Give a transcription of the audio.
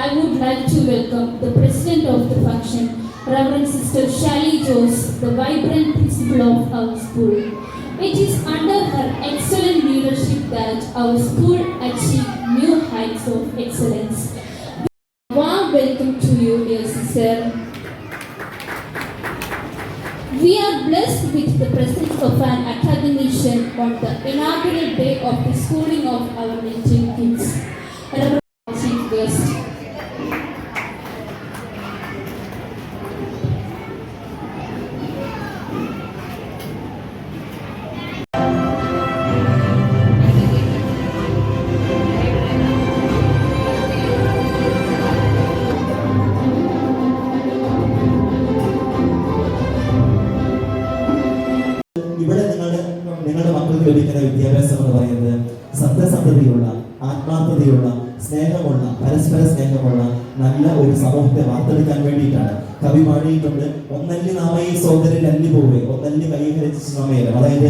I would like to welcome the President of the function, Reverend Sister Shally Jose, the vibrant principal of our school. It is under her excellent leadership that our school achieved new heights of excellence. Warm welcome to you, dear sister. We are blessed with the presence of an academician on the inaugural day of the schooling of our little kids. Reverend Chief Guest. ഇവിടെ നിങ്ങളുടെ മക്കൾക്ക് ലഭിക്കുന്ന വിദ്യാഭ്യാസം എന്ന് പറയുന്നത് സത്യസന്ധതയുള്ള, ആത്മാർത്ഥതയുള്ള, സ്നേഹമുള്ള, പരസ്പര സ്നേഹമുള്ള നല്ല ഒരു സമൂഹത്തെ വാർത്തെടുക്കാൻ വേണ്ടിയിട്ടാണ്. കവി പാടിയിട്ടുണ്ട്, ഒന്നല്ലി നാമയെ സോദരൻ അല്ലി പോവേ, ഒന്നല്ലി കൈ ഹരിച്ചു സമയം. അതായത്